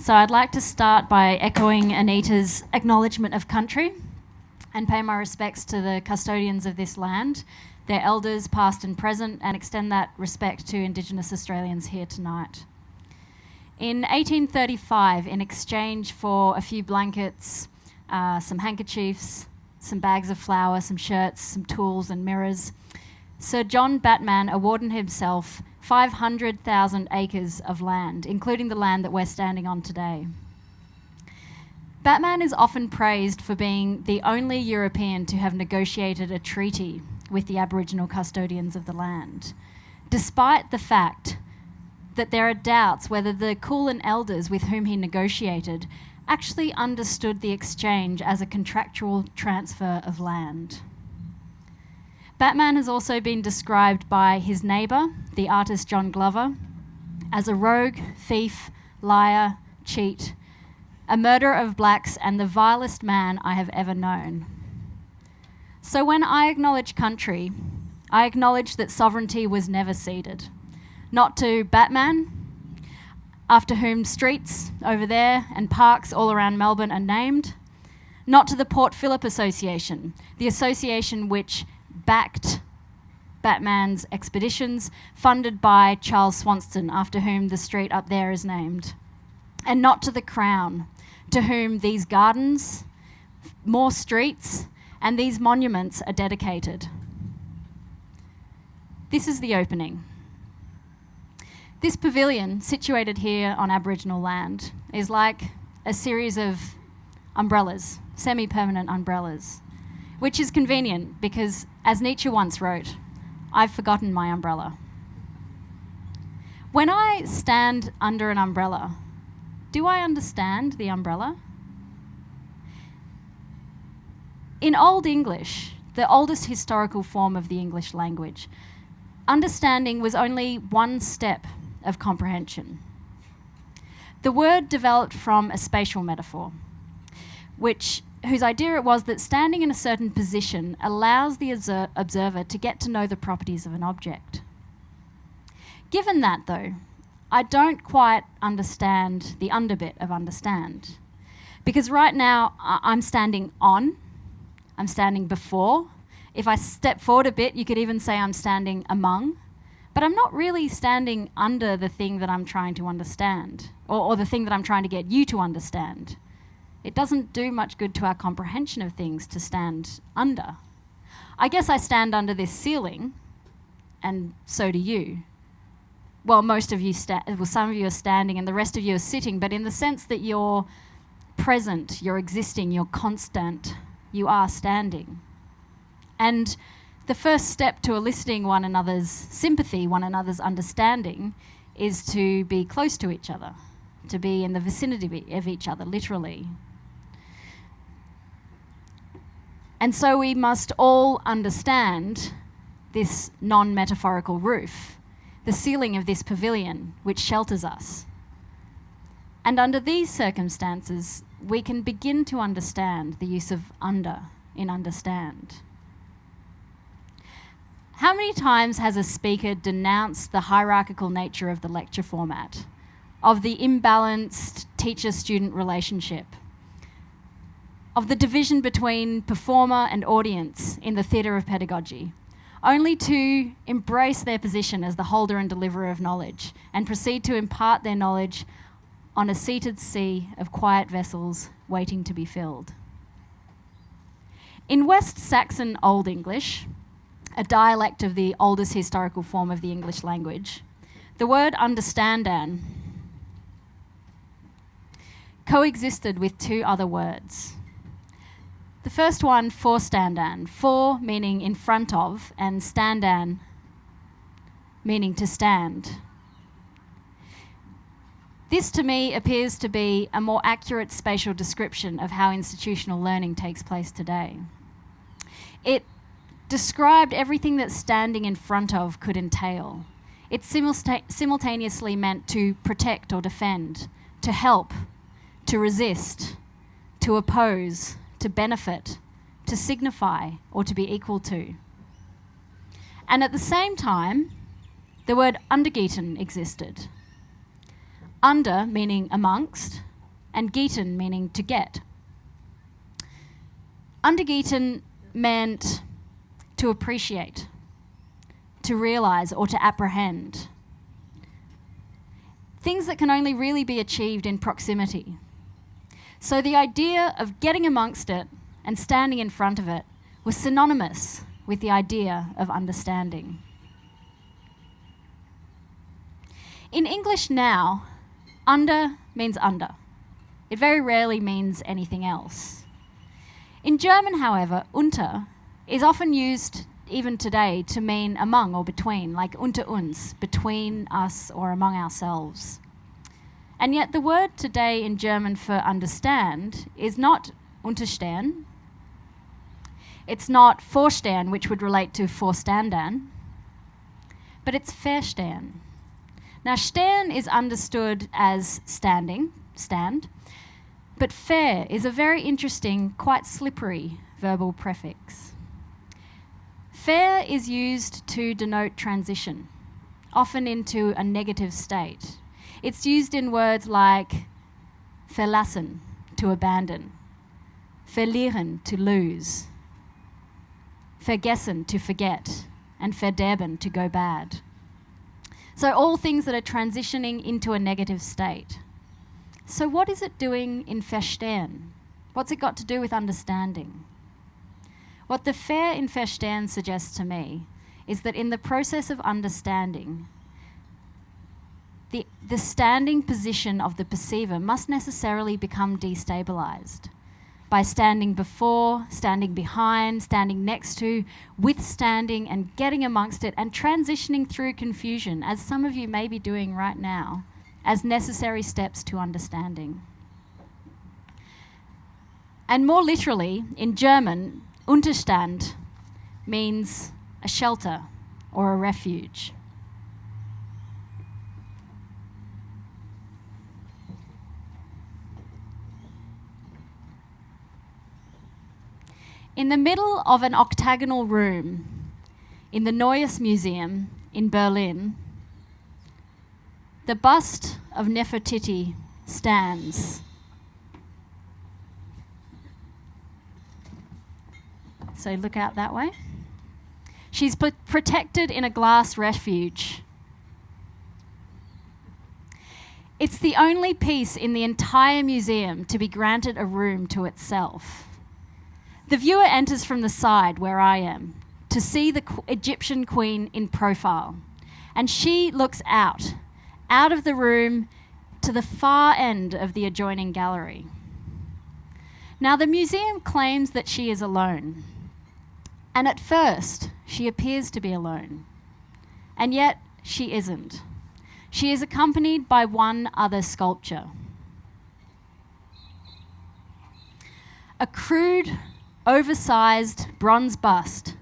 So I'd like to start by echoing Anita's acknowledgement of country and pay my respects to the custodians of this land, their elders past and present, and extend that respect to Indigenous Australians here tonight. In 1835, in exchange for a few blankets, some handkerchiefs, some bags of flour, some shirts, some tools and mirrors, Sir John Batman awarded himself 500,000 acres of land, including the land that we're standing on today. Batman is often praised for being the only European to have negotiated a treaty with the Aboriginal custodians of the land, despite the fact that there are doubts whether the Kulin elders with whom he negotiated actually understood the exchange as a contractual transfer of land. Batman has also been described by his neighbour, the artist John Glover, as a rogue, thief, liar, cheat, a murderer of blacks, and the vilest man I have ever known. So when I acknowledge country, I acknowledge that sovereignty was never ceded. Not to Batman, after whom streets over there and parks all around Melbourne are named. Not to the Port Phillip Association, the association which backed Batman's expeditions, funded by Charles Swanston, after whom the street up there is named. And not to the Crown, to whom these gardens, more streets, and these monuments are dedicated. This is the opening. This pavilion, situated here on Aboriginal land, is like a series of umbrellas, semi-permanent umbrellas, which is convenient because, as Nietzsche once wrote, I've forgotten my umbrella. When I stand under an umbrella, do I understand the umbrella? In Old English, the oldest historical form of the English language, understanding was only one step of comprehension. The word developed from a spatial metaphor, whose idea it was that standing in a certain position allows the observer to get to know the properties of an object. Given that, though, I don't quite understand the underbit of understand, because right now I'm standing on, I'm standing before. If I step forward a bit, you could even say I'm standing among. But I'm not really standing under the thing that I'm trying to understand, or the thing that I'm trying to get you to understand. It doesn't do much good to our comprehension of things to stand under. I guess I stand under this ceiling, and so do you. Well, most of you, some of you are standing and the rest of you are sitting, but in the sense that you're present, you're existing, you're constant, you are standing. And the first step to eliciting one another's sympathy, one another's understanding, is to be close to each other, to be in the vicinity of each other, literally. And so we must all understand this non-metaphorical roof, the ceiling of this pavilion which shelters us. And under these circumstances, we can begin to understand the use of under in understand. How many times has a speaker denounced the hierarchical nature of the lecture format, of the imbalanced teacher-student relationship, of the division between performer and audience in the theatre of pedagogy, only to embrace their position as the holder and deliverer of knowledge and proceed to impart their knowledge on a seated sea of quiet vessels waiting to be filled? In West Saxon Old English, a dialect of the oldest historical form of the English language, the word understandan coexisted with two other words. The first one, forstandan, for meaning in front of, and standan meaning to stand. This to me appears to be a more accurate spatial description of how institutional learning takes place today. It described everything that standing in front of could entail. It simultaneously meant to protect or defend, to help, to resist, to oppose, to benefit, to signify, or to be equal to. And at the same time, the word undergeten existed. Under, meaning amongst, and Gieten meaning to get. Undergieten meant to appreciate, to realise or to apprehend. Things that can only really be achieved in proximity. So the idea of getting amongst it and standing in front of it was synonymous with the idea of understanding. In English now, under means under. It very rarely means anything else. In German, however, unter is often used even today to mean among or between, like unter uns, between us or among ourselves. And yet the word today in German for understand is not unterstehen. It's not vorstehen, which would relate to vorstanden, but it's verstehen. Now, stehen is understood as standing, stand, but ver is a very interesting, quite slippery verbal prefix. Ver is used to denote transition, often into a negative state. It's used in words like verlassen, to abandon, verlieren, to lose, vergessen, to forget, and verderben, to go bad. So all things that are transitioning into a negative state. So what is it doing in verstehen? What's it got to do with understanding? What the ver in verstehen suggests to me is that in the process of understanding, the standing position of the perceiver must necessarily become destabilized by standing before, standing behind, standing next to, withstanding and getting amongst it and transitioning through confusion, as some of you may be doing right now, as necessary steps to understanding. And more literally, in German, Unterstand means a shelter or a refuge. In the middle of an octagonal room in the Neues Museum in Berlin, the bust of Nefertiti stands. So look out that way. She's protected in a glass refuge. It's the only piece in the entire museum to be granted a room to itself. The viewer enters from the side where I am to see the Egyptian queen in profile, and she looks out of the room to the far end of the adjoining gallery. Now, the museum claims that she is alone, and at first she appears to be alone, and yet she isn't. She is accompanied by one other sculpture. A crude, oversized bronze bust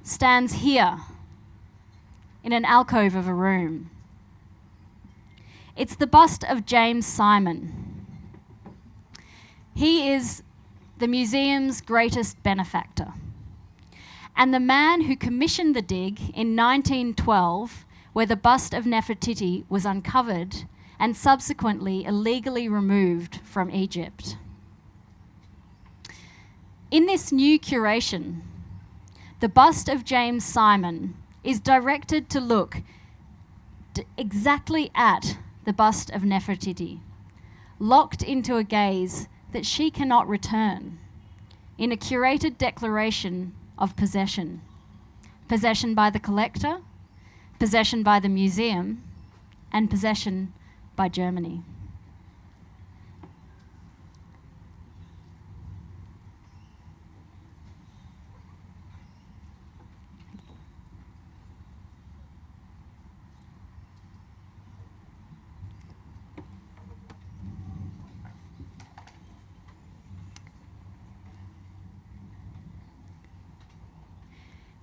stands here in an alcove of a room. It's the bust of James Simon. He is the museum's greatest benefactor, and the man who commissioned the dig in 1912, where the bust of Nefertiti was uncovered and subsequently illegally removed from Egypt. In this new curation, the bust of James Simon is directed to look exactly at the bust of Nefertiti, locked into a gaze that she cannot return, in a curated declaration of possession. Possession by the collector, possession by the museum, and possession by Germany.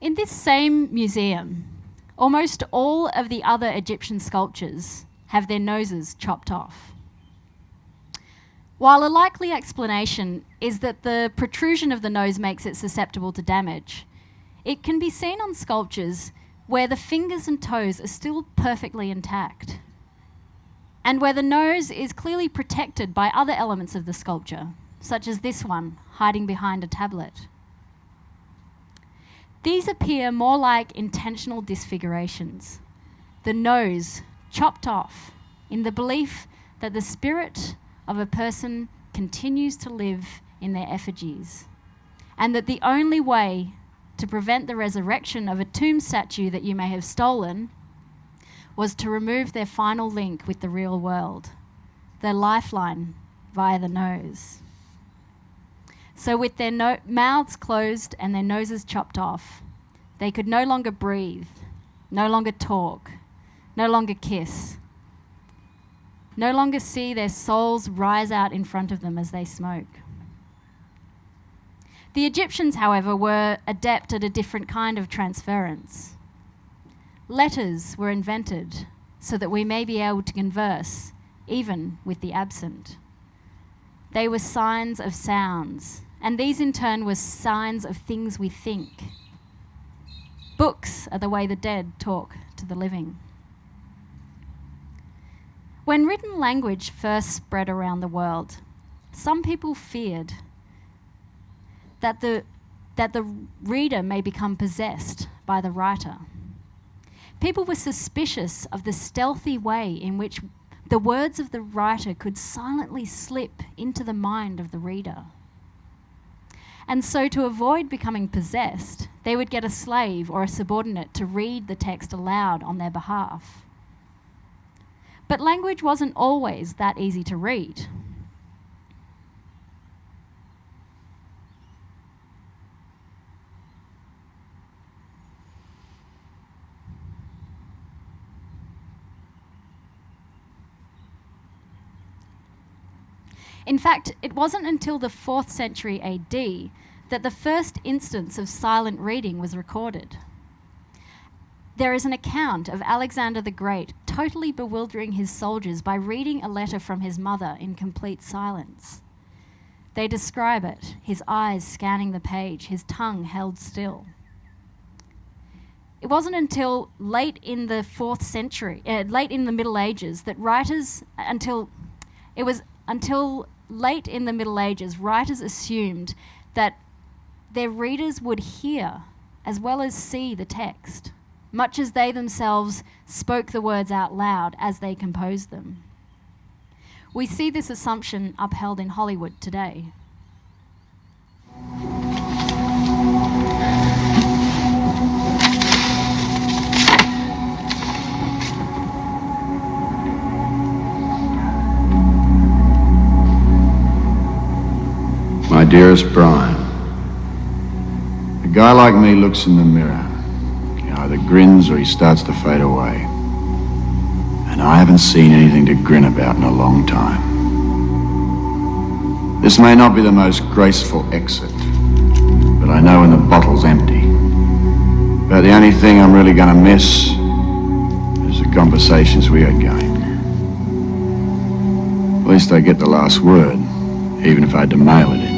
In this same museum, almost all of the other Egyptian sculptures have their noses chopped off. While a likely explanation is that the protrusion of the nose makes it susceptible to damage, it can be seen on sculptures where the fingers and toes are still perfectly intact, and where the nose is clearly protected by other elements of the sculpture, such as this one, hiding behind a tablet. These appear more like intentional disfigurations, the nose chopped off in the belief that the spirit of a person continues to live in their effigies, and that the only way to prevent the resurrection of a tomb statue that you may have stolen was to remove their final link with the real world, their lifeline via the nose. So with their mouths closed and their noses chopped off, they could no longer breathe, no longer talk, no longer kiss, no longer see their souls rise out in front of them as they smoke. The Egyptians, however, were adept at a different kind of transference. Letters were invented so that we may be able to converse, even with the absent. They were signs of sounds, and these in turn were signs of things we think. Books are the way the dead talk to the living. When written language first spread around the world, some people feared that the reader may become possessed by the writer. People were suspicious of the stealthy way in which the words of the writer could silently slip into the mind of the reader. And so to avoid becoming possessed, they would get a slave or a subordinate to read the text aloud on their behalf. But language wasn't always that easy to read. In fact, it wasn't until the 4th century AD that the first instance of silent reading was recorded. There is an account of Alexander the Great totally bewildering his soldiers by reading a letter from his mother in complete silence. They describe it, his eyes scanning the page, his tongue held still. It wasn't until late in the 4th century, late in the Middle Ages, that until late in the Middle Ages, writers assumed that their readers would hear as well as see the text, much as they themselves spoke the words out loud as they composed them. We see this assumption upheld in Hollywood today. My dearest Brian, a guy like me looks in the mirror. He either grins or he starts to fade away. And I haven't seen anything to grin about in a long time. This may not be the most graceful exit, but I know when the bottle's empty. But the only thing I'm really gonna miss is the conversations we had going. At least I get the last word, even if I had to mail it in.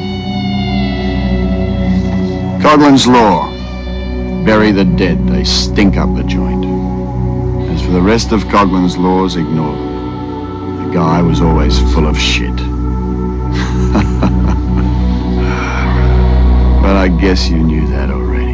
Coglin's Law. Bury the dead, they stink up the joint. As for the rest of Coglin's laws, ignore them. The guy was always full of shit. But I guess you knew that already.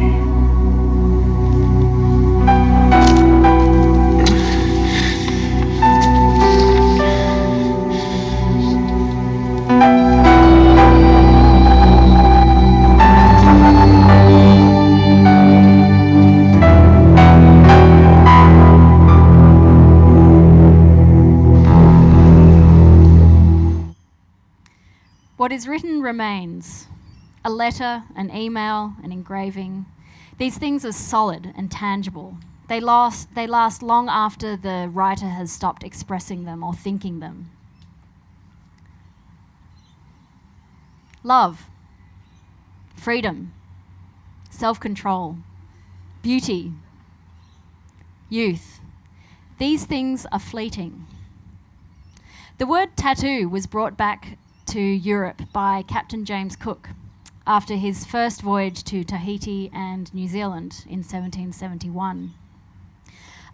What is written remains. A letter, an email, an engraving. These things are solid and tangible. They last long after the writer has stopped expressing them or thinking them. Love, freedom, self-control, beauty, youth. These things are fleeting. The word tattoo was brought back to Europe by Captain James Cook after his first voyage to Tahiti and New Zealand in 1771.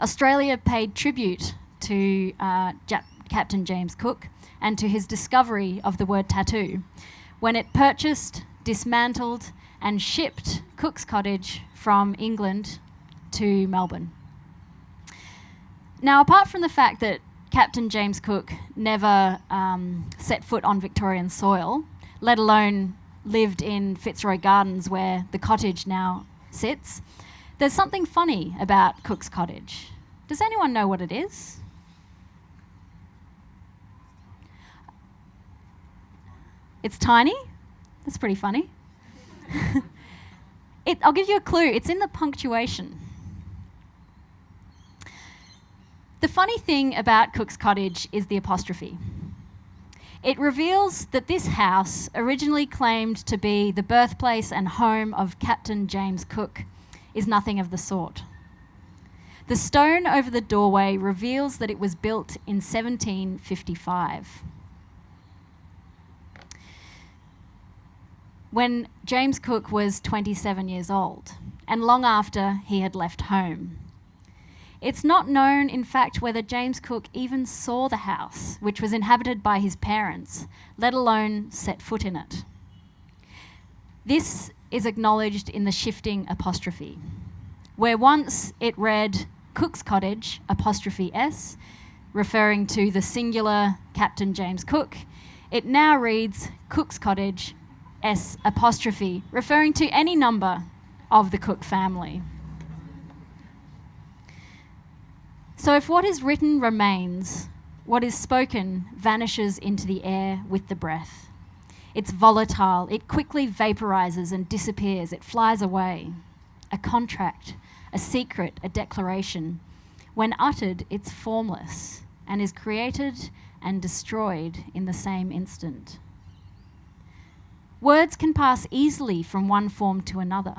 Australia paid tribute to Captain James Cook and to his discovery of the word tattoo when it purchased, dismantled, and shipped Cook's Cottage from England to Melbourne. Now, apart from the fact that Captain James Cook never set foot on Victorian soil, let alone lived in Fitzroy Gardens where the cottage now sits, there's something funny about Cook's Cottage. Does anyone know what it is? It's tiny? That's pretty funny. I'll give you a clue. It's in the punctuation. The funny thing about Cook's Cottage is the apostrophe. It reveals that this house, originally claimed to be the birthplace and home of Captain James Cook, is nothing of the sort. The stone over the doorway reveals that it was built in 1755. When James Cook was 27 years old, and long after he had left home. It's not known, in fact, whether James Cook even saw the house, which was inhabited by his parents, let alone set foot in it. This is acknowledged in the shifting apostrophe, where once it read Cook's Cottage, apostrophe S, referring to the singular Captain James Cook, it now reads Cook's Cottage, S apostrophe, referring to any number of the Cook family. So if what is written remains, what is spoken vanishes into the air with the breath. It's volatile, it quickly vaporizes and disappears, it flies away. A contract, a secret, a declaration. When uttered, it's formless and is created and destroyed in the same instant. Words can pass easily from one form to another.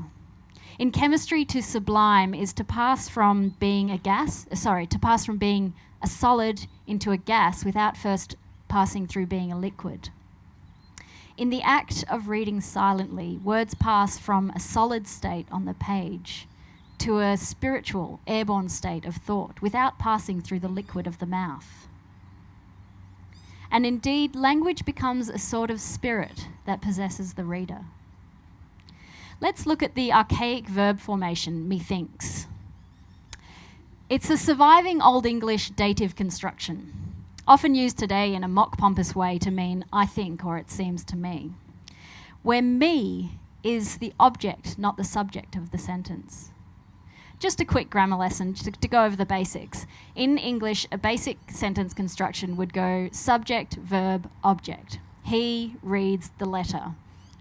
In chemistry, to sublime is to pass from being being a solid into a gas without first passing through being a liquid. In the act of reading silently, words pass from a solid state on the page to a spiritual, airborne state of thought without passing through the liquid of the mouth. And indeed, language becomes a sort of spirit that possesses the reader. Let's look at the archaic verb formation, methinks. It's a surviving Old English dative construction, often used today in a mock pompous way to mean I think or it seems to me, where me is the object, not the subject of the sentence. Just a quick grammar lesson to go over the basics. In English, a basic sentence construction would go subject, verb, object. He reads the letter.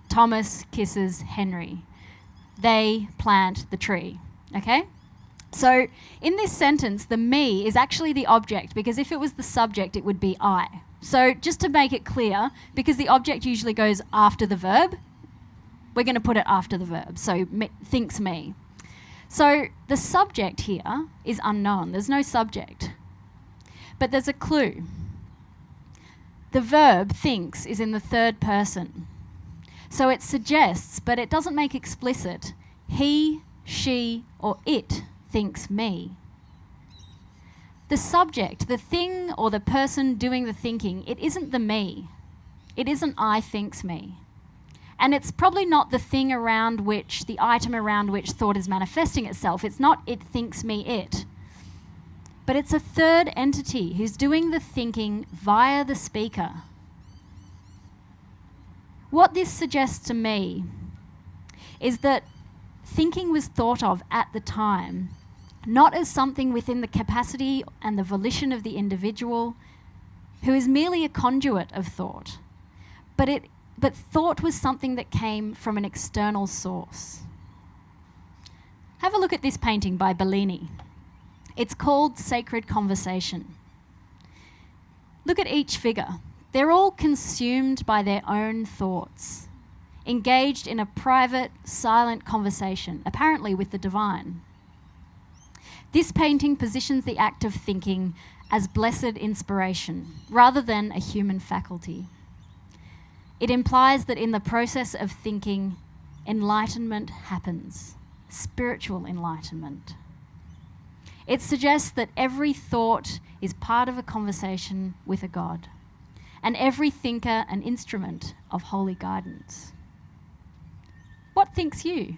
Thomas kisses Henry. They plant the tree. Okay? So in this sentence, the me is actually the object, because if it was the subject, it would be I. So just to make it clear, because the object usually goes after the verb, we're going to put it after the verb. So thinks me. So the subject here is unknown. There's no subject. But there's a clue. The verb thinks is in the third person. So it suggests, but it doesn't make explicit, he, she, or it thinks me. The subject, the thing or the person doing the thinking, it isn't the me. It isn't I thinks me. And it's probably not the thing around which, the item around which thought is manifesting itself. It's not it thinks me it. But it's a third entity who's doing the thinking via the speaker. What this suggests to me is that thinking was thought of at the time, not as something within the capacity and the volition of the individual who is merely a conduit of thought, but thought was something that came from an external source. Have a look at this painting by Bellini. It's called Sacred Conversation. Look at each figure. They're all consumed by their own thoughts, engaged in a private, silent conversation, apparently with the divine. This painting positions the act of thinking as blessed inspiration, rather than a human faculty. It implies that in the process of thinking, enlightenment happens, spiritual enlightenment. It suggests that every thought is part of a conversation with a God, and every thinker an instrument of holy guidance. What thinks you?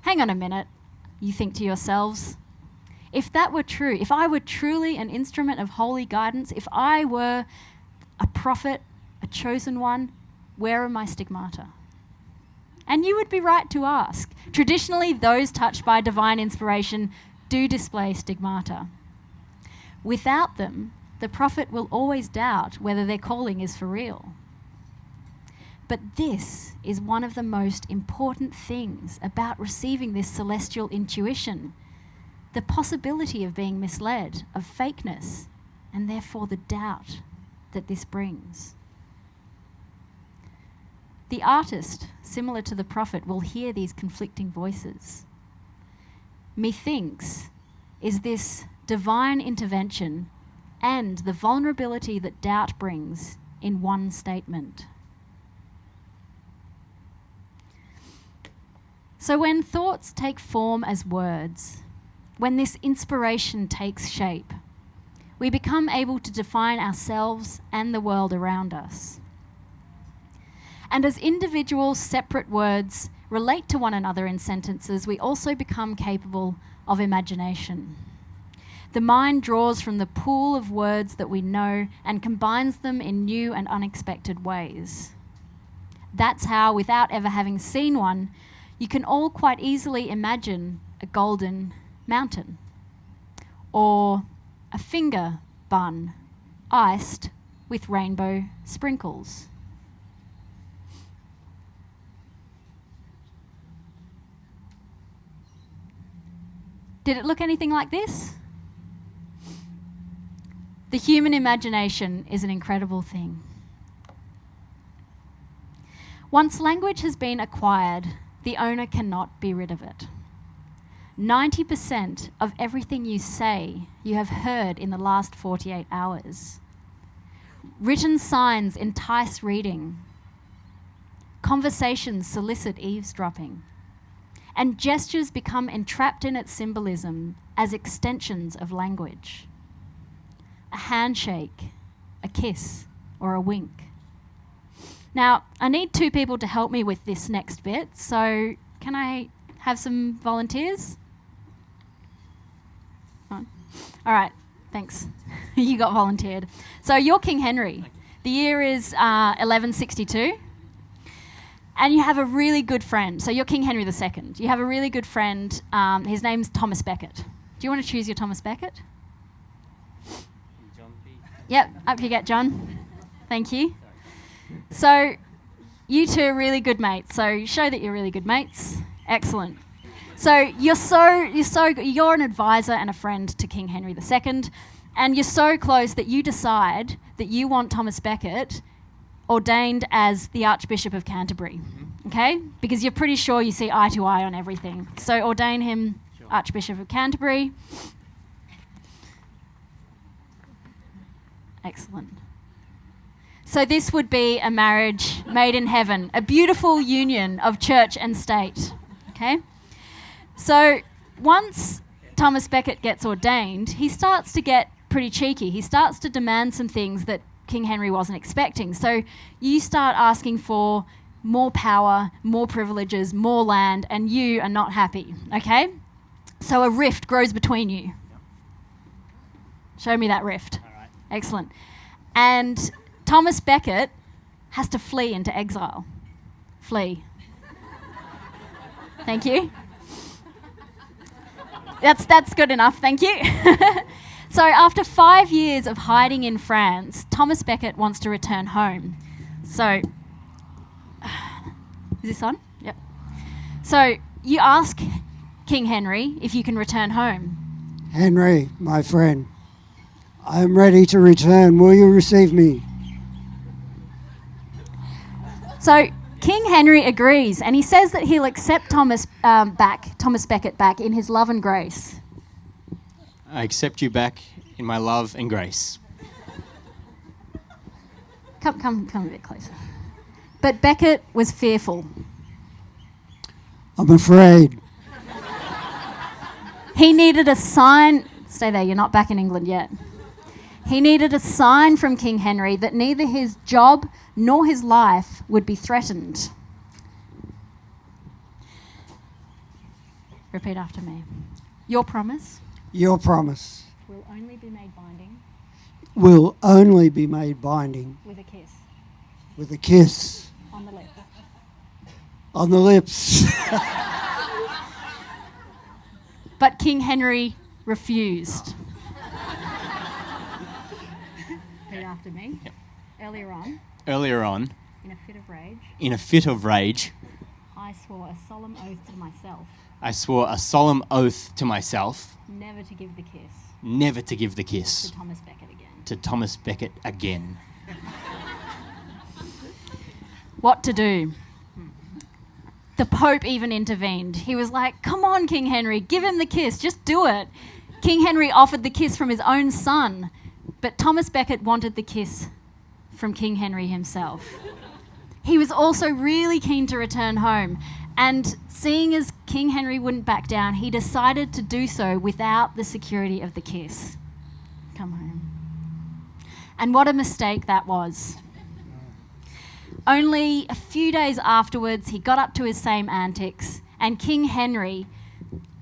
Hang on a minute, you think to yourselves. If that were true, if I were truly an instrument of holy guidance, if I were a prophet, a chosen one, where are my stigmata? And you would be right to ask. Traditionally, those touched by divine inspiration do display stigmata. Without them, the prophet will always doubt whether their calling is for real. But this is one of the most important things about receiving this celestial intuition: the possibility of being misled, of fakeness, and therefore the doubt that this brings. The artist, similar to the prophet, will hear these conflicting voices. Methinks is this divine intervention and the vulnerability that doubt brings in one statement. So when thoughts take form as words, when this inspiration takes shape, we become able to define ourselves and the world around us. And as individual separate words relate to one another in sentences, we also become capable of imagination. The mind draws from the pool of words that we know and combines them in new and unexpected ways. That's how, without ever having seen one, you can all quite easily imagine a golden mountain, or a finger bun iced with rainbow sprinkles. Did it look anything like this? The human imagination is an incredible thing. Once language has been acquired, the owner cannot be rid of it. 90% of everything you say, you have heard in the last 48 hours. Written signs entice reading. Conversations solicit eavesdropping. And gestures become entrapped in its symbolism as extensions of language. A handshake, a kiss, or a wink. Now, I need two people to help me with this next bit, so can I have some volunteers? All right, thanks. You got volunteered. So you're King Henry. The year is 1162. And you have a really good friend. So you're King Henry II. You have a really good friend. His name's Thomas Becket. Do you want to choose your Thomas Becket? John B. Yep, up you get, John. Thank you. So you two are really good mates. So show that you're really good mates. Excellent. So you're an advisor and a friend to King Henry II, and you're so close that you decide that you want Thomas Becket ordained as the Archbishop of Canterbury, okay? Because you're pretty sure you see eye to eye on everything. So ordain him Archbishop of Canterbury. Excellent. So this would be a marriage made in heaven, a beautiful union of church and state, okay? So once Thomas Becket gets ordained, he starts to get pretty cheeky. He starts to demand some things that King Henry wasn't expecting. So you start asking for more power, more privileges, more land, and you are not happy, okay? So a rift grows between you. Show me that rift. All right. Excellent. And Thomas Becket has to flee into exile. Flee. Thank you. That's good enough, thank you. So after 5 years of hiding in France, Thomas Becket wants to return home. So, is this on? Yep. So you ask King Henry if you can return home. Henry, my friend, I am ready to return. Will you receive me? So King Henry agrees, and he says that he'll accept Thomas Becket back in his love and grace. I accept you back in my love and grace. Come a bit closer. But Becket was fearful. I'm afraid. He needed a sign. Stay there, you're not back in England yet. He needed a sign from King Henry that neither his job nor his life would be threatened. Repeat after me. Your promise Your promise will only be made binding will only be made binding with a kiss with a kiss on the lips. on the lips. But King Henry refused. Repeat after me. Yep. Earlier on, In in a fit of rage, I swore a solemn oath to myself I swore a solemn oath to myself never to give the kiss never to give the kiss to Thomas Becket again. to Thomas Becket again. What to do? The Pope even intervened. He was like, come on, King Henry, give him the kiss, just do it. King Henry offered the kiss from his own son, but Thomas Becket wanted the kiss from King Henry himself. He was also really keen to return home, and seeing as King Henry wouldn't back down, he decided to do so without the security of the kiss. Come home. And what a mistake that was. Only a few days afterwards, he got up to his same antics, and King Henry,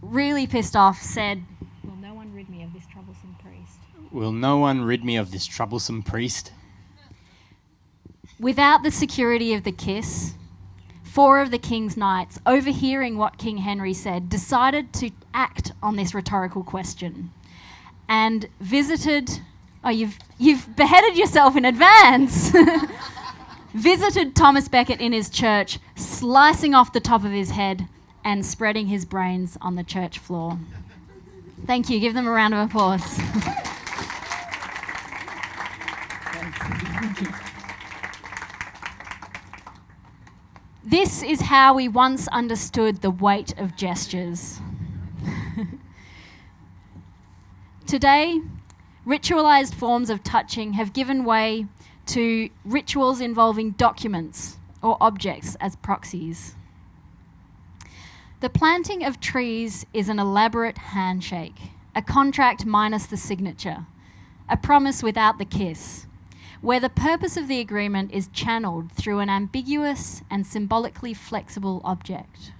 really pissed off, said, Will no one rid me of this troublesome priest? will no one rid me of this troublesome priest? Without the security of the kiss, 4 of the king's knights, overhearing what King Henry said, decided to act on this rhetorical question and visited... Oh, you've beheaded yourself in advance! Visited Thomas Becket in his church, slicing off the top of his head and spreading his brains on the church floor. Thank you. Give them a round of applause. This is how we once understood the weight of gestures. Today, ritualized forms of touching have given way to rituals involving documents or objects as proxies. The planting of trees is an elaborate handshake, a contract minus the signature, a promise without the kiss, where the purpose of the agreement is channeled through an ambiguous and symbolically flexible object.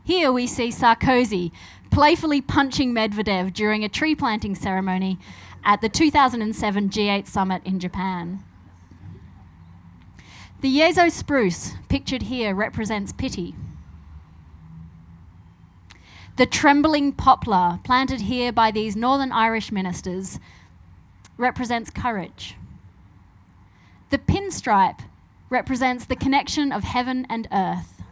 Here we see Sarkozy playfully punching Medvedev during a tree planting ceremony at the 2007 G8 summit in Japan. The Yezo spruce, pictured here, represents pity. The trembling poplar, planted here by these Northern Irish ministers, represents courage. The pinstripe represents the connection of heaven and earth.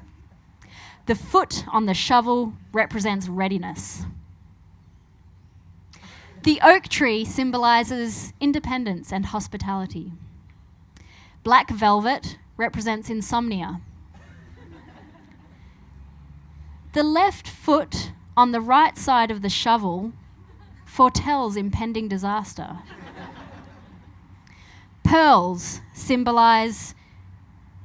The foot on the shovel represents readiness. The oak tree symbolises independence and hospitality. Black velvet represents insomnia. The left foot on the right side of the shovel foretells impending disaster. Pearls symbolise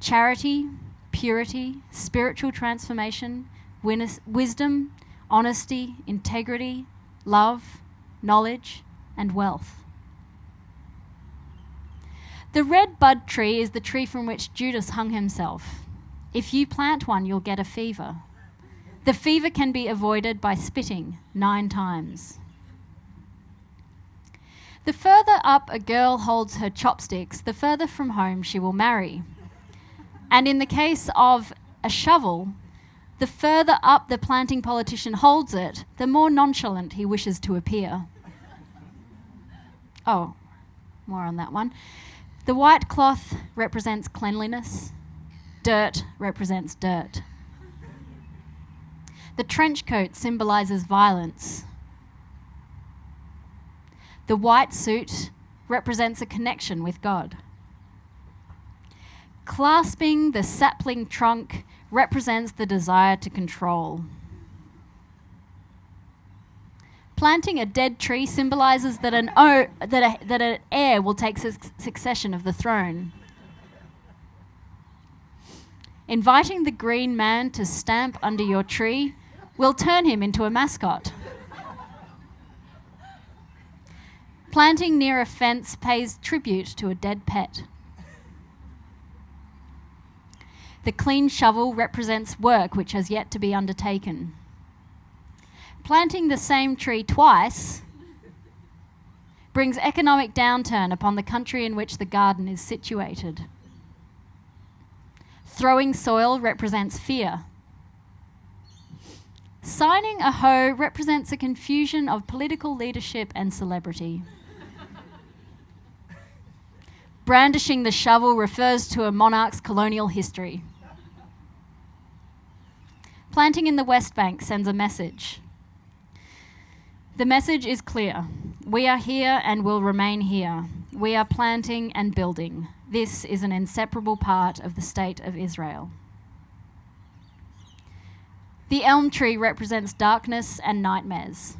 charity, purity, spiritual transformation, wisdom, honesty, integrity, love, knowledge, and wealth. The red bud tree is the tree from which Judas hung himself. If you plant one, you'll get a fever. The fever can be avoided by spitting 9 times. The further up a girl holds her chopsticks, the further from home she will marry. And in the case of a shovel, the further up the planting politician holds it, the more nonchalant he wishes to appear. Oh, more on that one. The white cloth represents cleanliness. Dirt represents dirt. The trench coat symbolises violence. The white suit represents a connection with God. Clasping the sapling trunk represents the desire to control. Planting a dead tree symbolises that an heir will take succession of the throne. Inviting the green man to stamp under your tree We'll turn him into a mascot. Planting near a fence pays tribute to a dead pet. The clean shovel represents work which has yet to be undertaken. Planting the same tree twice brings economic downturn upon the country in which the garden is situated. Throwing soil represents fear. Signing a hoe represents a confusion of political leadership and celebrity. Brandishing the shovel refers to a monarch's colonial history. Planting in the West Bank sends a message. The message is clear. We are here and will remain here. We are planting and building. This is an inseparable part of the state of Israel. The elm tree represents darkness and nightmares.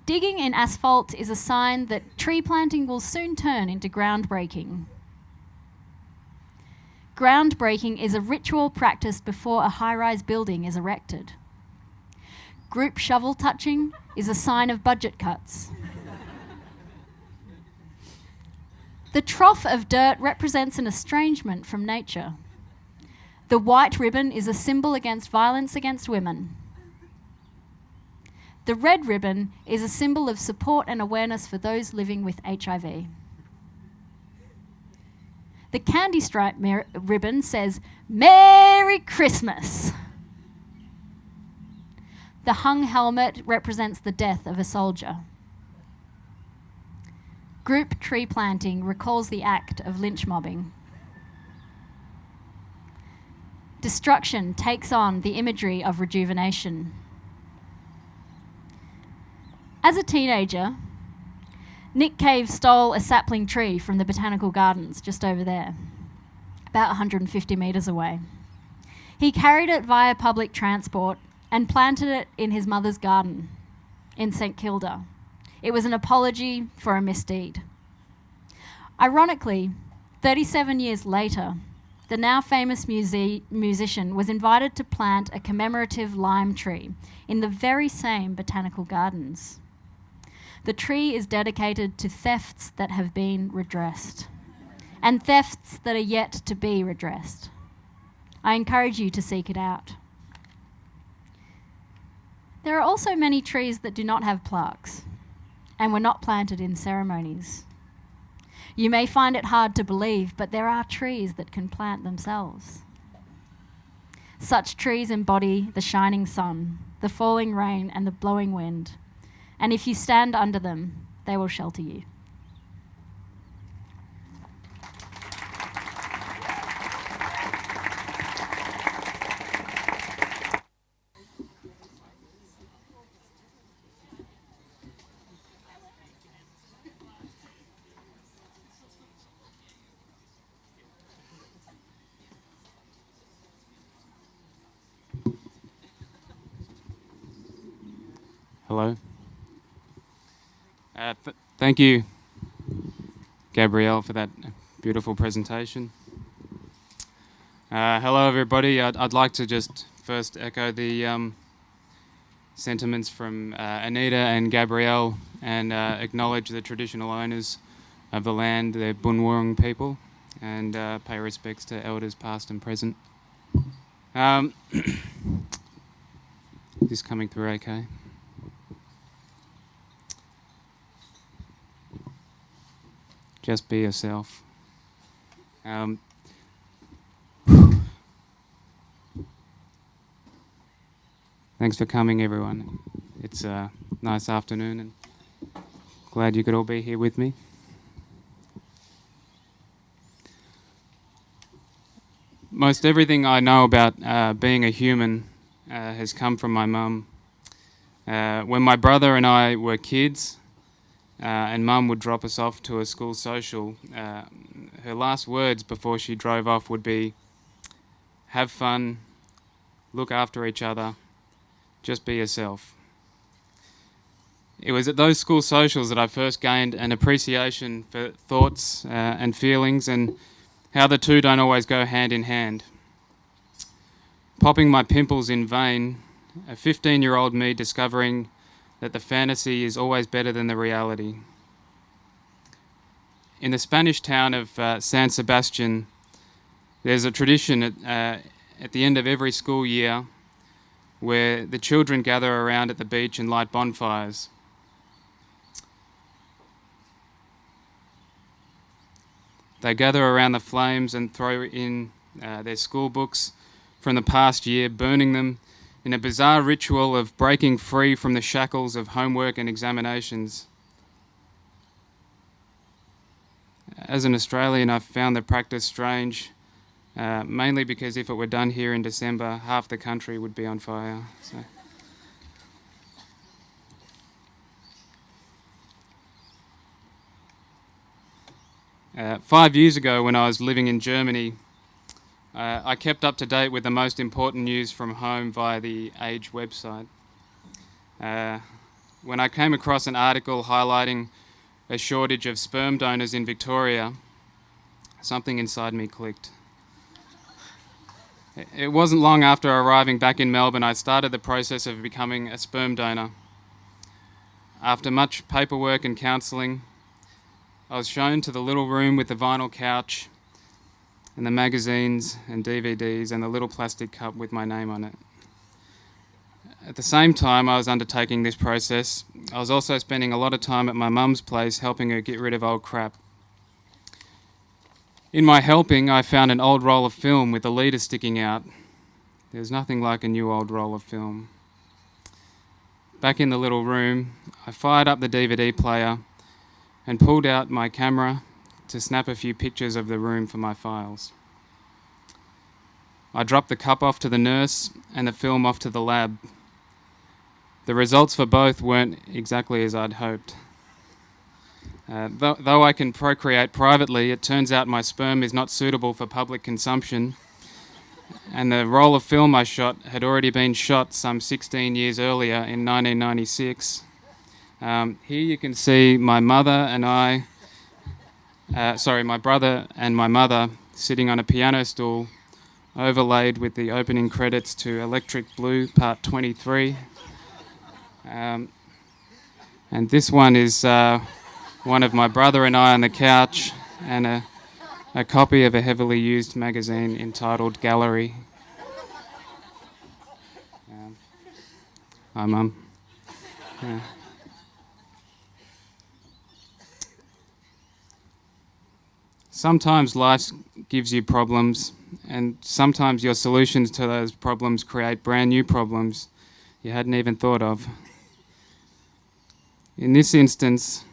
Digging in asphalt is a sign that tree planting will soon turn into groundbreaking. Groundbreaking is a ritual practiced before a high-rise building is erected. Group shovel touching is a sign of budget cuts. The trough of dirt represents an estrangement from nature. The white ribbon is a symbol against violence against women. The red ribbon is a symbol of support and awareness for those living with HIV. The candy stripe ribbon says, "Merry Christmas." The hung helmet represents the death of a soldier. Group tree planting recalls the act of lynch mobbing. Destruction takes on the imagery of rejuvenation. As a teenager, Nick Cave stole a sapling tree from the Botanical Gardens just over there, about 150 metres away. He carried it via public transport and planted it in his mother's garden in St Kilda. It was an apology for a misdeed. Ironically, 37 years later, the now famous musician was invited to plant a commemorative lime tree in the very same Botanical Gardens. The tree is dedicated to thefts that have been redressed and thefts that are yet to be redressed. I encourage you to seek it out. There are also many trees that do not have plaques and were not planted in ceremonies. You may find it hard to believe, but there are trees that can plant themselves. Such trees embody the shining sun, the falling rain, and the blowing wind. And if you stand under them, they will shelter you. Hello. Thank you, Gabrielle, for that beautiful presentation. Hello, everybody. I'd like to just first echo the sentiments from Anita and Gabrielle and acknowledge the traditional owners of the land, the Bunwurrung people, and pay respects to elders past and present. Is this coming through okay? Just be yourself. Thanks for coming, everyone. It's a nice afternoon and glad you could all be here with me. Most everything I know about being a human has come from my mum. When my brother and I were kids, and Mum would drop us off to a school social, her last words before she drove off would be, "Have fun, look after each other, just be yourself." It was at those school socials that I first gained an appreciation for thoughts and feelings and how the two don't always go hand in hand. popping my pimples in vain, a 15-year-old me discovering that the fantasy is always better than the reality. In the Spanish town of San Sebastian, there's a tradition at the end of every school year where the children gather around at the beach and light bonfires. They gather around the flames and throw in their school books from the past year, burning them in a bizarre ritual of breaking free from the shackles of homework and examinations. As an Australian, I've found the practice strange, mainly because if it were done here in December, half the country would be on fire. So. 5 years ago, when I was living in Germany, I kept up to date with the most important news from home via the Age website. When I came across an article highlighting a shortage of sperm donors in Victoria, something inside me clicked. It wasn't long after arriving back in Melbourne I started the process of becoming a sperm donor. After much paperwork and counselling, I was shown to the little room with the vinyl couch and the magazines and DVDs and the little plastic cup with my name on it. At the same time I was undertaking this process, I was also spending a lot of time at my mum's place helping her get rid of old crap. In my helping, I found an old roll of film with the leader sticking out. There's nothing like a new old roll of film. Back in the little room, I fired up the DVD player and pulled out my camera to snap a few pictures of the room for my files. I dropped the cup off to the nurse and the film off to the lab. The results for both weren't exactly as I'd hoped. Though I can procreate privately, it turns out my sperm is not suitable for public consumption, and the roll of film I shot had already been shot some 16 years earlier in 1996. Here you can see my brother and my mother sitting on a piano stool overlaid with the opening credits to Electric Blue Part 23. And this one is one of my brother and I on the couch and a copy of a heavily used magazine entitled Gallery. Hi, Mum. Sometimes life gives you problems, and sometimes your solutions to those problems create brand new problems you hadn't even thought of. In this instance,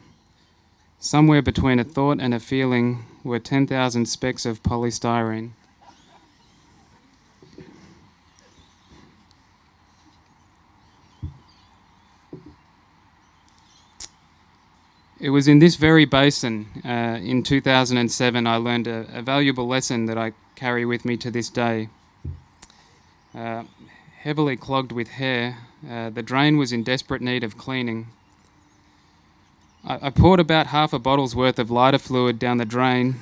somewhere between a thought and a feeling were 10,000 specks of polystyrene. It was in this very basin, in 2007, I learned a valuable lesson that I carry with me to this day. Heavily clogged with hair, the drain was in desperate need of cleaning. I poured about half a bottle's worth of lighter fluid down the drain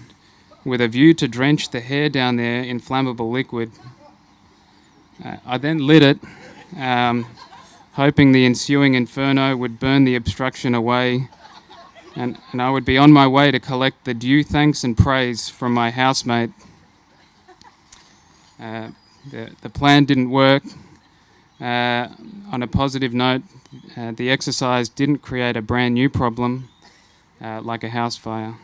with a view to drench the hair down there in flammable liquid. I then lit it, hoping the ensuing inferno would burn the obstruction away, and I would be on my way to collect the due thanks and praise from my housemate. The plan didn't work. On a positive note, the exercise didn't create a brand new problem like a house fire.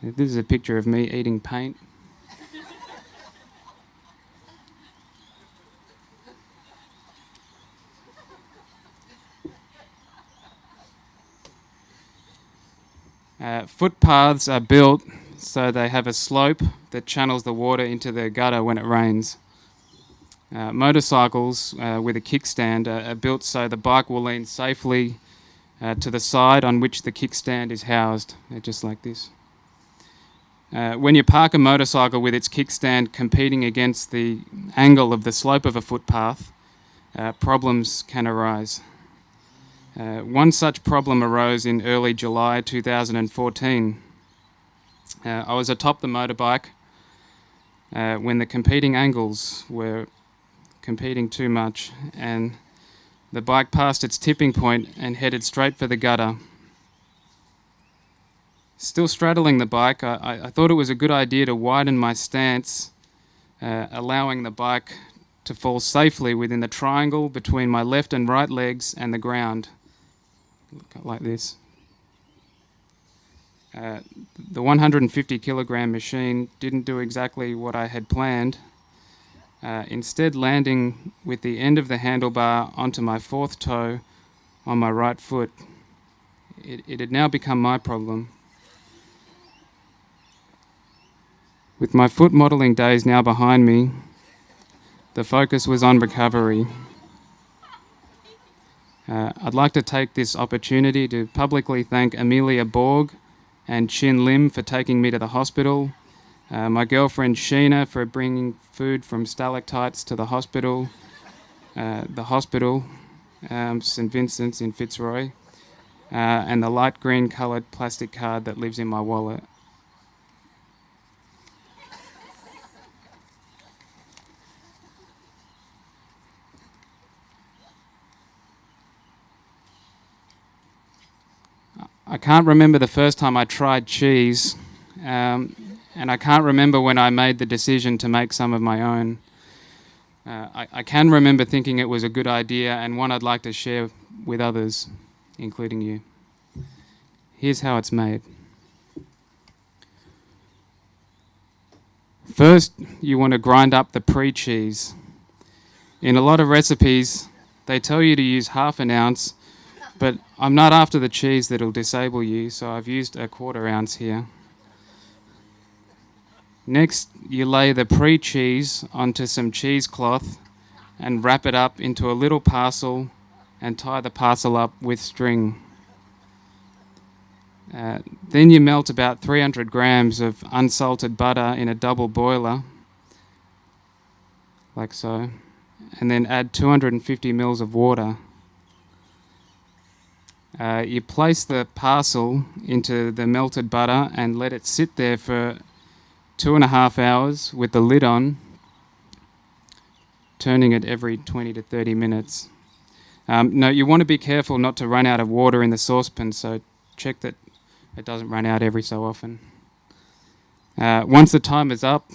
This is a picture of me eating paint. Footpaths are built so they have a slope that channels the water into the gutter when it rains. Motorcycles with a kickstand are built so the bike will lean safely to the side on which the kickstand is housed. They're just like this. When you park a motorcycle with its kickstand competing against the angle of the slope of a footpath, problems can arise. One such problem arose in early July 2014. I was atop the motorbike when the competing angles were competing too much, and the bike passed its tipping point and headed straight for the gutter. Still straddling the bike, I thought it was a good idea to widen my stance, allowing the bike to fall safely within the triangle between my left and right legs and the ground, like this. The 150 kilogram machine didn't do exactly what I had planned, instead landing with the end of the handlebar onto my fourth toe on my right foot. It had now become my problem. With my foot modelling days now behind me, the focus was on recovery. I'd like to take this opportunity to publicly thank Amelia Borg and Chin Lim for taking me to the hospital, my girlfriend Sheena for bringing food from stalactites to the hospital, St Vincent's in Fitzroy, and the light green coloured plastic card that lives in my wallet. I can't remember the first time I tried cheese, and I can't remember when I made the decision to make some of my own. I can remember thinking it was a good idea and one I'd like to share with others, including you. Here's how it's made. First, you want to grind up the pre-cheese. In a lot of recipes, they tell you to use half an ounce, but I'm not after the cheese that'll disable you, so I've used a 1/4 ounce here. Next, you lay the pre-cheese onto some cheesecloth and wrap it up into a little parcel and tie the parcel up with string. Then you melt about 300 grams of unsalted butter in a double boiler, like so, and then add 250 mils of water. You place the parcel into the melted butter and let it sit there for 2.5 hours with the lid on, turning it every 20 to 30 minutes. No, you want to be careful not to run out of water in the saucepan, so check that it doesn't run out every so often. Once the time is up,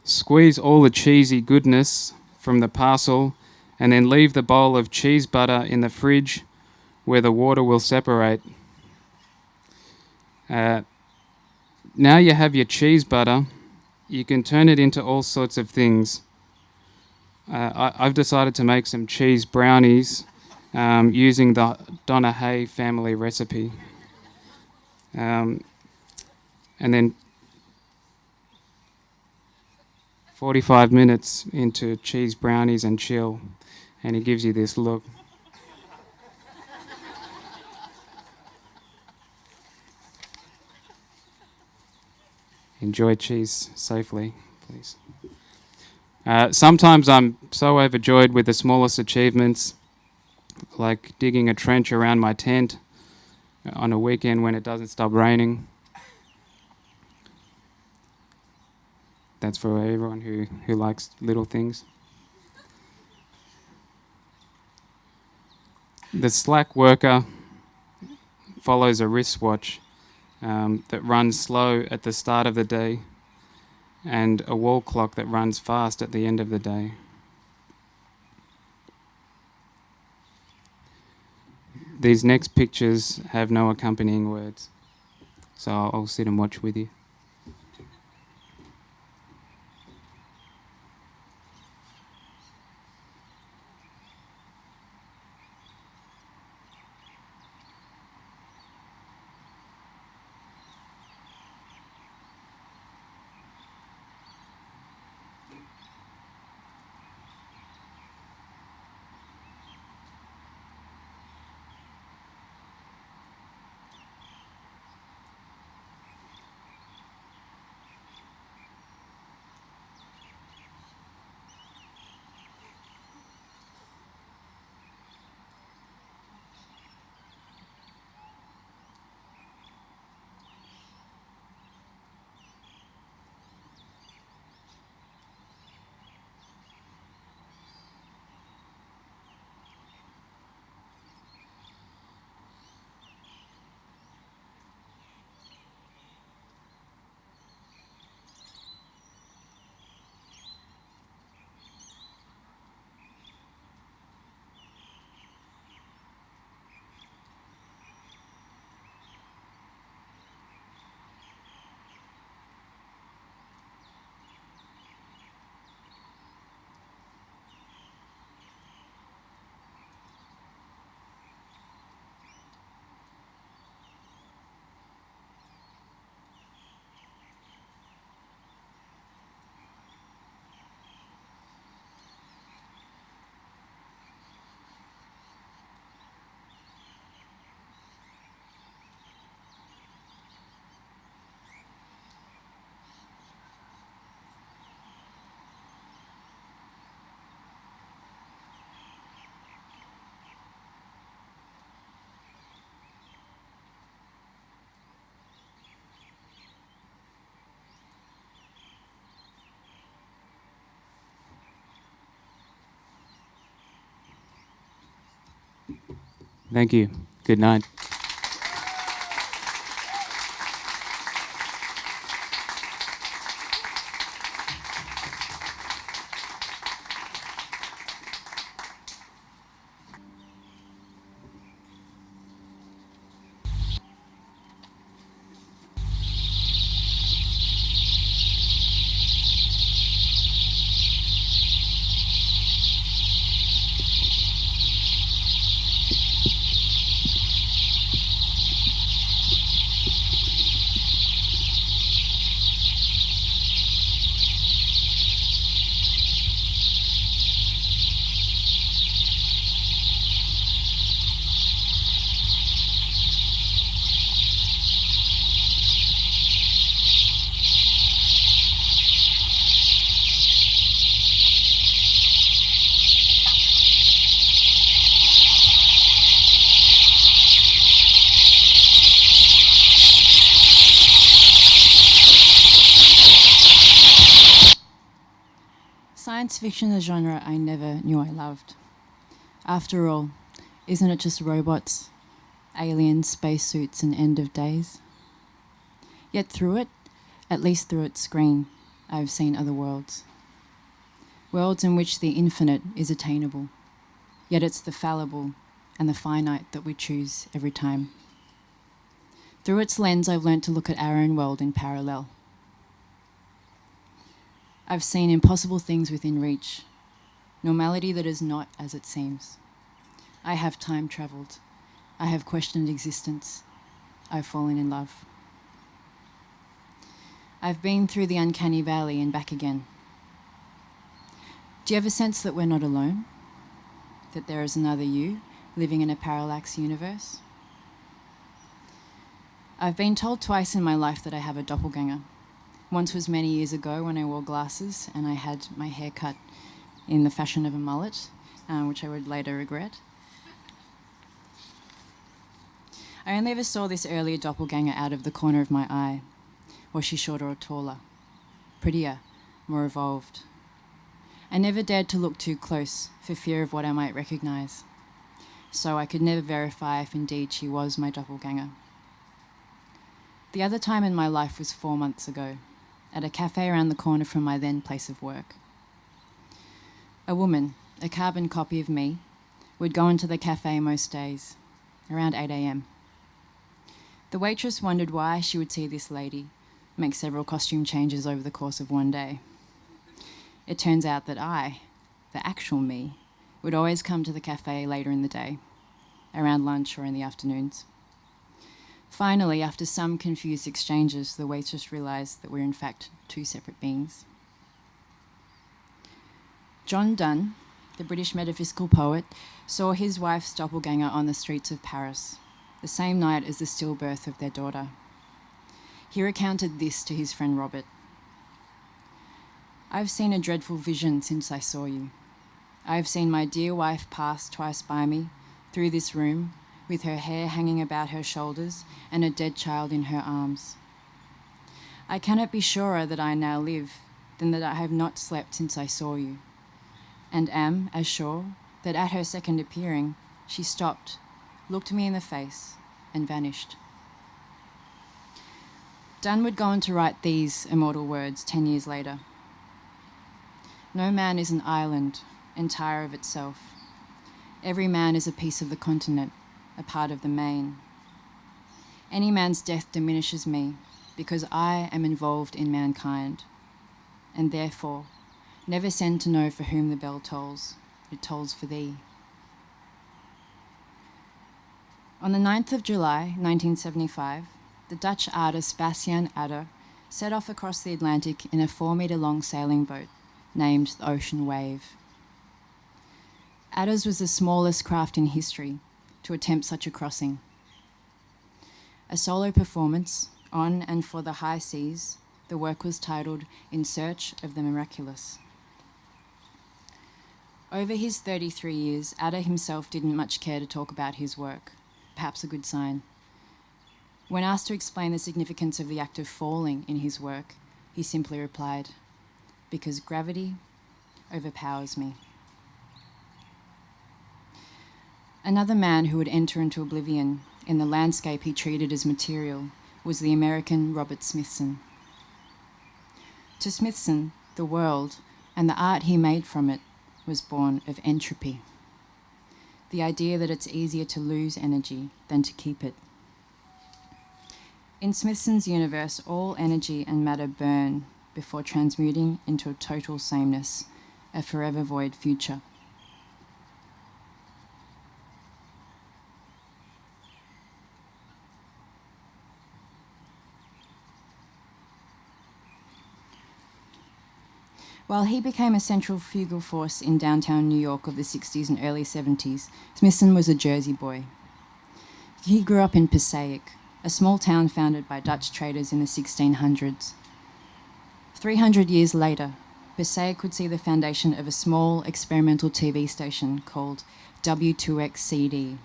squeeze all the cheesy goodness from the parcel and then leave the bowl of cheese butter in the fridge where the water will separate. Now you have your cheese butter, you can turn it into all sorts of things. I've decided to make some cheese brownies using the Donna Hay family recipe. And then 45 minutes into cheese brownies and chill, and it gives you this look. Enjoy cheese safely, please. Sometimes I'm so overjoyed with the smallest achievements, like digging a trench around my tent on a weekend when it doesn't stop raining. That's for everyone who likes little things. The slack worker follows a wristwatch that runs slow at the start of the day and a wall clock that runs fast at the end of the day. These next pictures have no accompanying words, so I'll sit and watch with you. Thank you. Good night. Science fiction is a genre I never knew I loved. After all, isn't it just robots, aliens, spacesuits, and end of days? Yet through it, at least through its screen, I have seen other worlds. Worlds in which the infinite is attainable, yet it's the fallible and the finite that we choose every time. Through its lens, I've learnt to look at our own world in parallel. I've seen impossible things within reach, normality that is not as it seems. I have time travelled. I have questioned existence. I've fallen in love. I've been through the uncanny valley and back again. Do you ever sense that we're not alone? That there is another you living in a parallax universe? I've been told twice in my life that I have a doppelganger. Once was many years ago when I wore glasses and I had my hair cut in the fashion of a mullet, which I would later regret. I only ever saw this earlier doppelganger out of the corner of my eye. Was she shorter or taller? Prettier, more evolved? I never dared to look too close for fear of what I might recognise. So I could never verify if indeed she was my doppelganger. The other time in my life was 4 months ago, at a cafe around the corner from my then place of work. A woman, a carbon copy of me, would go into the cafe most days, around 8 a.m. The waitress wondered why she would see this lady make several costume changes over the course of one day. It turns out that I, the actual me, would always come to the cafe later in the day, around lunch or in the afternoons. Finally, after some confused exchanges, the waitress realised that we're in fact two separate beings. John Donne, the British metaphysical poet, saw his wife's doppelganger on the streets of Paris, the same night as the stillbirth of their daughter. He recounted this to his friend Robert. "I've seen a dreadful vision since I saw you. I have seen my dear wife pass twice by me, through this room, with her hair hanging about her shoulders and a dead child in her arms. I cannot be surer that I now live than that I have not slept since I saw you, and am as sure that at her second appearing, she stopped, looked me in the face, and vanished." Donne would go on to write these immortal words 10 years later. "No man is an island, entire of itself. Every man is a piece of the continent, a part of the main. Any man's death diminishes me, because I am involved in mankind, and therefore never send to know for whom the bell tolls, it tolls for thee." On the 9th of July, 1975, the Dutch artist Bastiaan Adder set off across the Atlantic in a 4-metre-long sailing boat named the Ocean Wave. Adder's was the smallest craft in history to attempt such a crossing. A solo performance on and for the high seas, the work was titled In Search of the Miraculous. Over his 33 years, Adder himself didn't much care to talk about his work, perhaps a good sign. When asked to explain the significance of the act of falling in his work, he simply replied, "Because gravity overpowers me." Another man who would enter into oblivion in the landscape he treated as material was the American Robert Smithson. To Smithson, the world, and the art he made from it, was born of entropy. The idea that it's easier to lose energy than to keep it. In Smithson's universe, all energy and matter burn before transmuting into a total sameness, a forever void future. While he became a centrifugal force in downtown New York of the 60s and early 70s, Smithson was a Jersey boy. He grew up in Passaic, a small town founded by Dutch traders in the 1600s. 300 years later, Passaic would see the foundation of a small experimental TV station called W2XCD.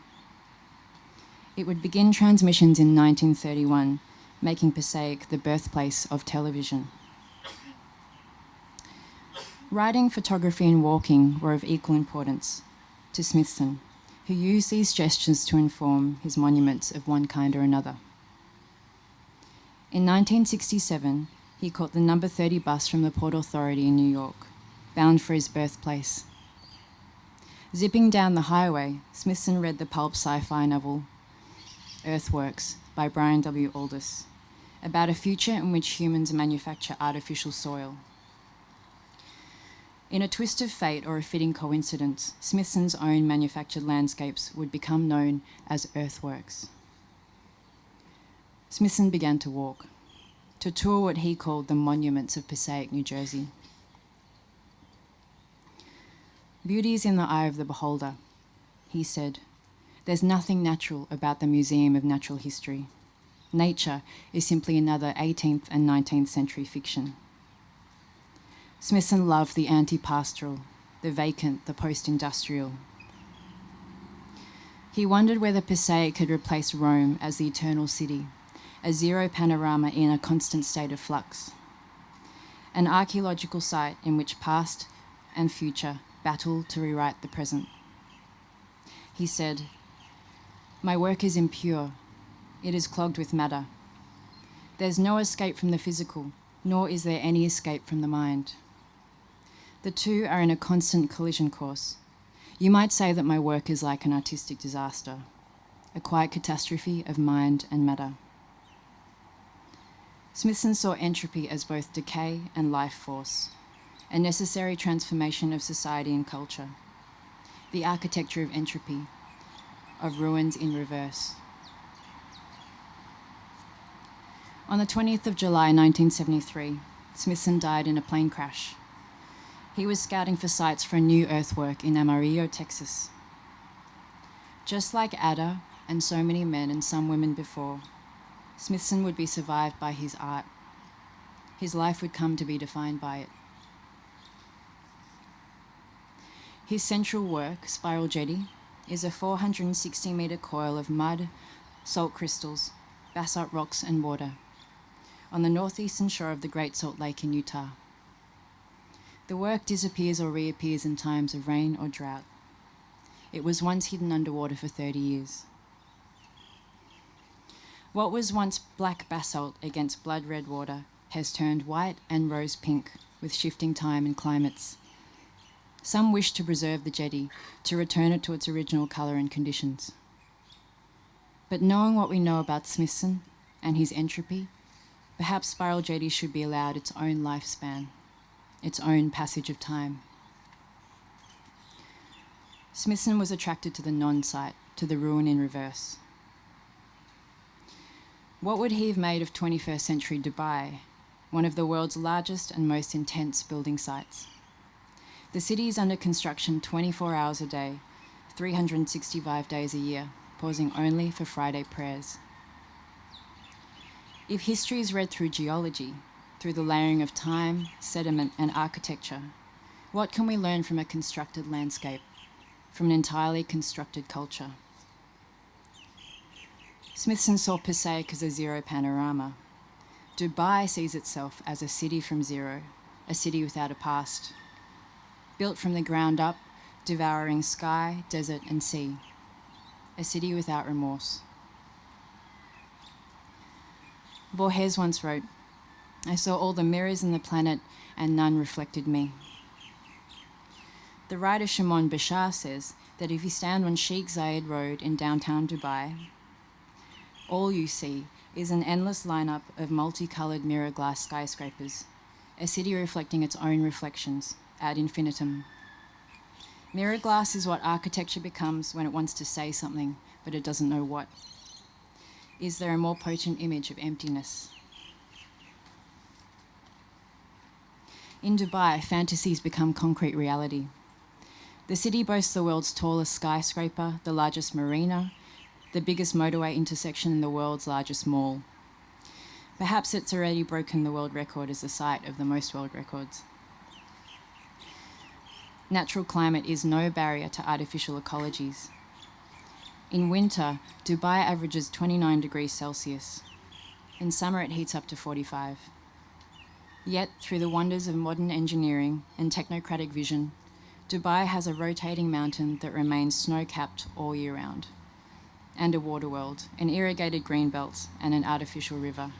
It would begin transmissions in 1931, making Passaic the birthplace of television. Writing, photography and walking were of equal importance to Smithson, who used these gestures to inform his monuments of one kind or another. In 1967, he caught the number 30 bus from the Port Authority in New York, bound for his birthplace. Zipping down the highway, Smithson read the pulp sci-fi novel Earthworks by Brian W. Aldiss, about a future in which humans manufacture artificial soil. In a twist of fate or a fitting coincidence, Smithson's own manufactured landscapes would become known as earthworks. Smithson began to walk, to tour what he called the monuments of Passaic, New Jersey. Beauty is in the eye of the beholder, he said. There's nothing natural about the Museum of Natural History. Nature is simply another 18th and 19th century fiction. Smithson loved the anti-pastoral, the vacant, the post-industrial. He wondered whether Passaic could replace Rome as the eternal city, a zero panorama in a constant state of flux, an archaeological site in which past and future battle to rewrite the present. He said, "My work is impure. It is clogged with matter. There's no escape from the physical, nor is there any escape from the mind. The two are in a constant collision course. You might say that my work is like an artistic disaster, a quiet catastrophe of mind and matter." Smithson saw entropy as both decay and life force, a necessary transformation of society and culture, the architecture of entropy, of ruins in reverse. On the 20th of July 1973, Smithson died in a plane crash. He was scouting for sites for a new earthwork in Amarillo, Texas. Just like Ada and so many men and some women before, Smithson would be survived by his art. His life would come to be defined by it. His central work, Spiral Jetty, is a 460-metre coil of mud, salt crystals, basalt rocks and water on the northeastern shore of the Great Salt Lake in Utah. The work disappears or reappears in times of rain or drought. It was once hidden underwater for 30 years. What was once black basalt against blood-red water has turned white and rose pink with shifting time and climates. Some wish to preserve the jetty, to return it to its original colour and conditions. But knowing what we know about Smithson and his entropy, perhaps Spiral Jetty should be allowed its own lifespan, its own passage of time. Smithson was attracted to the non-site, to the ruin in reverse. What would he have made of 21st century Dubai, one of the world's largest and most intense building sites? The city is under construction 24 hours a day, 365 days a year, pausing only for Friday prayers. If history is read through geology, through the layering of time, sediment and architecture, what can we learn from a constructed landscape, from an entirely constructed culture? Smithson saw Passaic as a zero panorama. Dubai sees itself as a city from zero, a city without a past, built from the ground up, devouring sky, desert and sea, a city without remorse. Borges once wrote, "I saw all the mirrors in the planet and none reflected me." The writer Shimon Bashar says that if you stand on Sheikh Zayed Road in downtown Dubai, all you see is an endless lineup of multicolored mirror glass skyscrapers, a city reflecting its own reflections ad infinitum. Mirror glass is what architecture becomes when it wants to say something, but it doesn't know what. Is there a more potent image of emptiness? In Dubai, fantasies become concrete reality. The city boasts the world's tallest skyscraper, the largest marina, the biggest motorway intersection in the world's largest mall. Perhaps it's already broken the world record as the site of the most world records. Natural climate is no barrier to artificial ecologies. In winter, Dubai averages 29 degrees Celsius. In summer, it heats up to 45. Yet, through the wonders of modern engineering and technocratic vision, Dubai has a rotating mountain that remains snow-capped all year round, and a water world, an irrigated greenbelt, and an artificial river.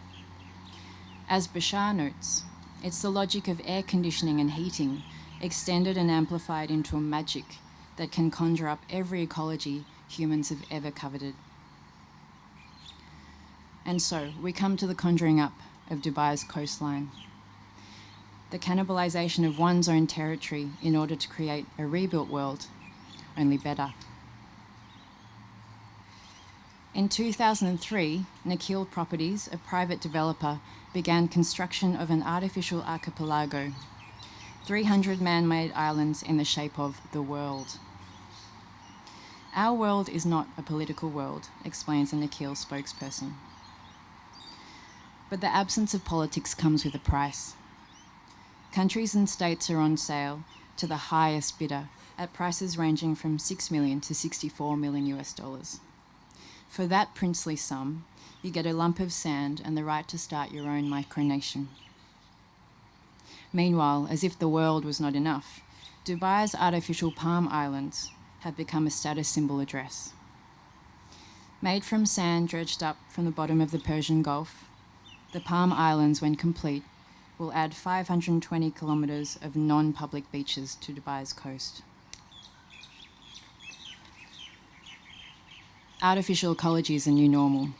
As Bashar notes, it's the logic of air conditioning and heating extended and amplified into a magic that can conjure up every ecology humans have ever coveted. And so, we come to the conjuring up of Dubai's coastline. The cannibalization of one's own territory in order to create a rebuilt world, only better. In 2003, Nakheel Properties, a private developer, began construction of an artificial archipelago, 300 man-made islands in the shape of the world. Our world is not a political world, explains a Nakheel spokesperson. But the absence of politics comes with a price. Countries and states are on sale to the highest bidder at prices ranging from $6 million to $64 million US. For that princely sum, you get a lump of sand and the right to start your own micronation. Meanwhile, as if the world was not enough, Dubai's artificial palm islands have become a status symbol address. Made from sand dredged up from the bottom of the Persian Gulf, the Palm Islands, when complete, will add 520 kilometres of non-public beaches to Dubai's coast. Artificial ecology is a new normal.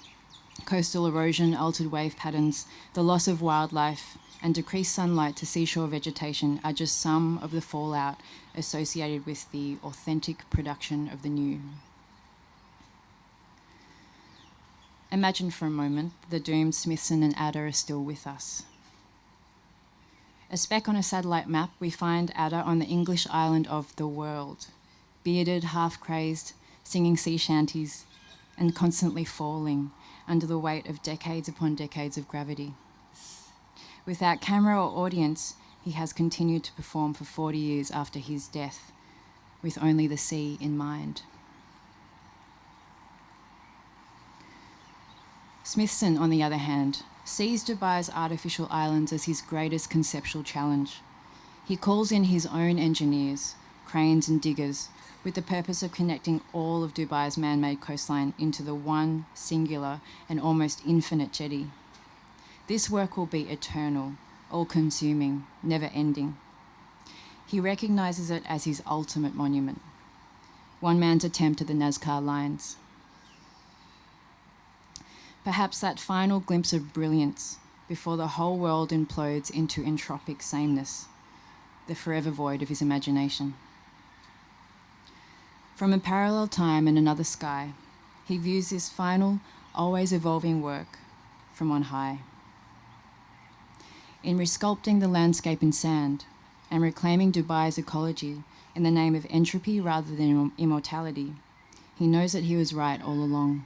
Coastal erosion, altered wave patterns, the loss of wildlife, and decreased sunlight to seashore vegetation are just some of the fallout associated with the authentic production of the new. Imagine for a moment the doomed Smithson and Ada are still with us. A speck on a satellite map, we find Ada on the English island of the world, bearded, half-crazed, singing sea shanties, and constantly falling under the weight of decades upon decades of gravity. Without camera or audience, he has continued to perform for 40 years after his death, with only the sea in mind. Smithson, on the other hand, sees Dubai's artificial islands as his greatest conceptual challenge. He calls in his own engineers, cranes and diggers, with the purpose of connecting all of Dubai's man-made coastline into the one singular and almost infinite jetty. This work will be eternal, all-consuming, never-ending. He recognises it as his ultimate monument, one man's attempt at the Nazca lines. Perhaps that final glimpse of brilliance before the whole world implodes into entropic sameness, the forever void of his imagination. From a parallel time and another sky, he views this final, always evolving work from on high. In resculpting the landscape in sand and reclaiming Dubai's ecology in the name of entropy rather than immortality, he knows that he was right all along.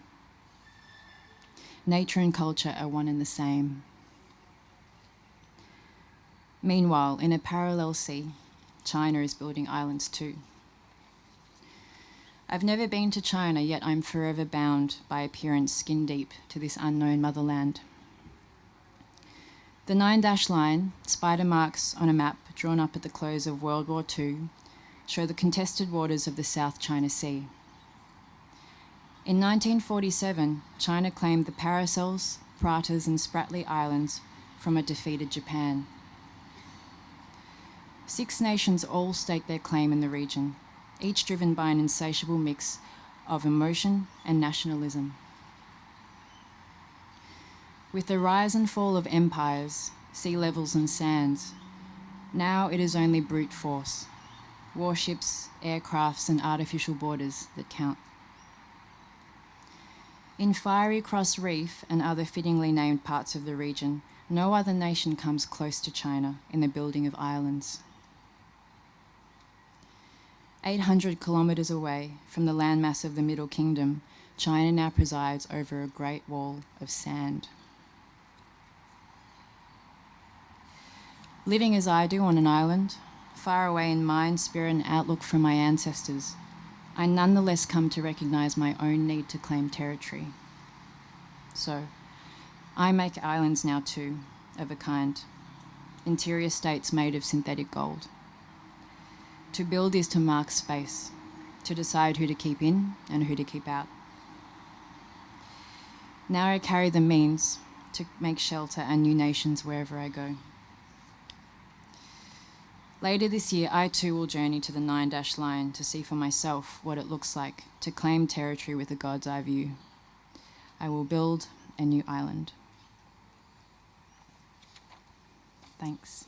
Nature and culture are one and the same. Meanwhile, in a parallel sea, China is building islands too. I've never been to China, yet I'm forever bound by appearance skin deep to this unknown motherland. The 9-dash line, spider marks on a map drawn up at the close of World War II, show the contested waters of the South China Sea. In 1947, China claimed the Parasols, Pratas and Spratly Islands from a defeated Japan. 6 nations all staked their claim in the region, each driven by an insatiable mix of emotion and nationalism. With the rise and fall of empires, sea levels and sands, now it is only brute force, warships, aircrafts and artificial borders that count. In Fiery Cross Reef and other fittingly named parts of the region, no other nation comes close to China in the building of islands. 800 kilometres away from the landmass of the Middle Kingdom, China now presides over a great wall of sand. Living as I do on an island, far away in mind, spirit and outlook from my ancestors, I nonetheless come to recognise my own need to claim territory. So, I make islands now too, of a kind, interior states made of synthetic gold. To build is to mark space, to decide who to keep in and who to keep out. Now I carry the means to make shelter and new nations wherever I go. Later this year, I too will journey to the 9-dash line to see for myself what it looks like to claim territory with a God's eye view. I will build a new island. Thanks.